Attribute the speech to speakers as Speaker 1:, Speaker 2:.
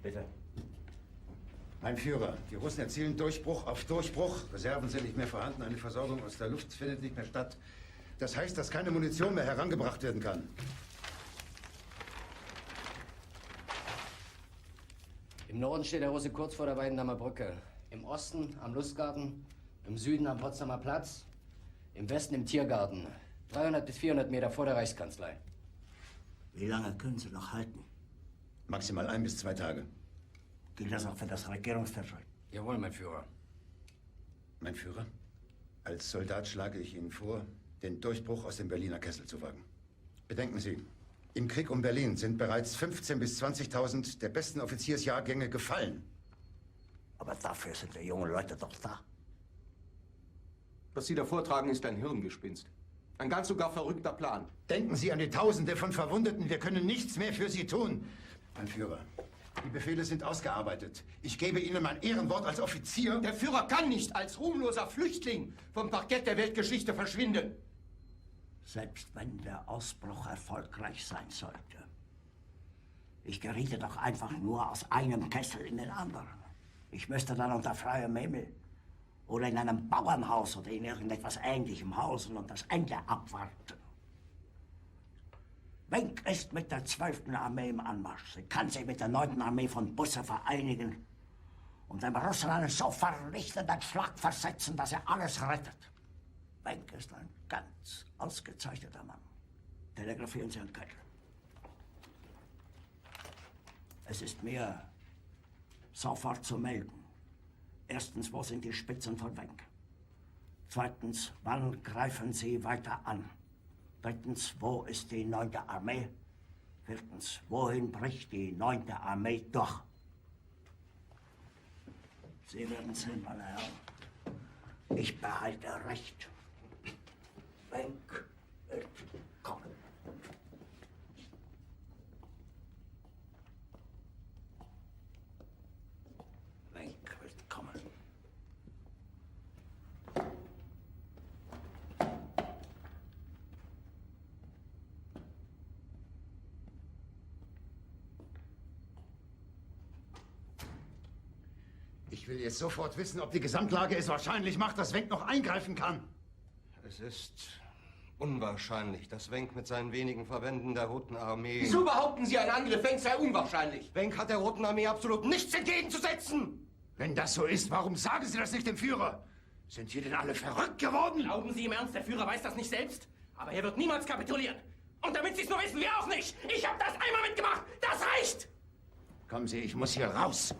Speaker 1: Bitte.
Speaker 2: Mein Führer, die Russen erzielen Durchbruch auf Durchbruch. Reserven sind nicht mehr vorhanden, eine Versorgung aus der Luft findet nicht mehr statt. Das heißt, dass keine Munition mehr herangebracht werden kann.
Speaker 1: Im Norden steht der Russe kurz vor der Weidendammer Brücke. Im Osten am Lustgarten, im Süden am Potsdamer Platz, im Westen im Tiergarten. 300 bis 400 Meter vor der Reichskanzlei.
Speaker 3: Wie lange können Sie noch halten?
Speaker 2: Maximal 1 bis 2 Tage.
Speaker 3: Gilt das auch für das Regierungsviertel?
Speaker 1: Jawohl, mein Führer.
Speaker 2: Mein Führer, als Soldat schlage ich Ihnen vor, den Durchbruch aus dem Berliner Kessel zu wagen. Bedenken Sie, im Krieg um Berlin sind bereits 15.000 bis 20.000 der besten Offiziersjahrgänge gefallen.
Speaker 3: Aber dafür sind die jungen Leute doch da.
Speaker 4: Was Sie da vortragen, ist ein Hirngespinst. Ein ganz sogar verrückter Plan.
Speaker 2: Denken Sie an die Tausende von Verwundeten. Wir können nichts mehr für Sie tun. Mein Führer, die Befehle sind ausgearbeitet. Ich gebe Ihnen mein Ehrenwort als Offizier.
Speaker 4: Der Führer kann nicht als ruhmloser Flüchtling vom Parkett der Weltgeschichte verschwinden.
Speaker 3: Selbst wenn der Ausbruch erfolgreich sein sollte. Ich geriete doch einfach nur aus einem Kessel in den anderen. Ich müsste dann unter freiem Himmel oder in einem Bauernhaus oder in irgendetwas Ähnlichem hausen und das Ende abwarten. Wenck ist mit der 12. Armee im Anmarsch. Sie kann sich mit der 9. Armee von Busse vereinigen und dem Russen einen so vernichtenden Schlag versetzen, dass er alles rettet. Wenck ist ein ganz ausgezeichneter Mann. Telegrafieren Sie an Kettel. Es ist mir sofort zu melden. Erstens, wo sind die Spitzen von Wenck? Zweitens, wann greifen Sie weiter an? Drittens, wo ist die 9. Armee? Viertens, wohin bricht die 9. Armee durch? Sie werden sehen, meine Herren. Ich behalte Recht. Wenck wird kommen. Wenck wird kommen.
Speaker 2: Ich will jetzt sofort wissen, ob die Gesamtlage es wahrscheinlich macht, dass Wenck noch eingreifen kann.
Speaker 5: Es ist unwahrscheinlich, dass Wenck mit seinen wenigen Verbänden der Roten Armee...
Speaker 4: Wieso behaupten Sie, ein Angriff Wenck sei unwahrscheinlich?
Speaker 5: Wenck hat der Roten Armee absolut nichts entgegenzusetzen!
Speaker 2: Wenn das so ist, warum sagen Sie das nicht dem Führer? Sind Sie denn alle verrückt geworden?
Speaker 6: Glauben Sie im Ernst, der Führer weiß das nicht selbst? Aber er wird niemals kapitulieren. Und damit Sie es nur wissen, wir auch nicht. Ich habe das einmal mitgemacht. Das reicht!
Speaker 2: Kommen Sie, ich muss hier raus.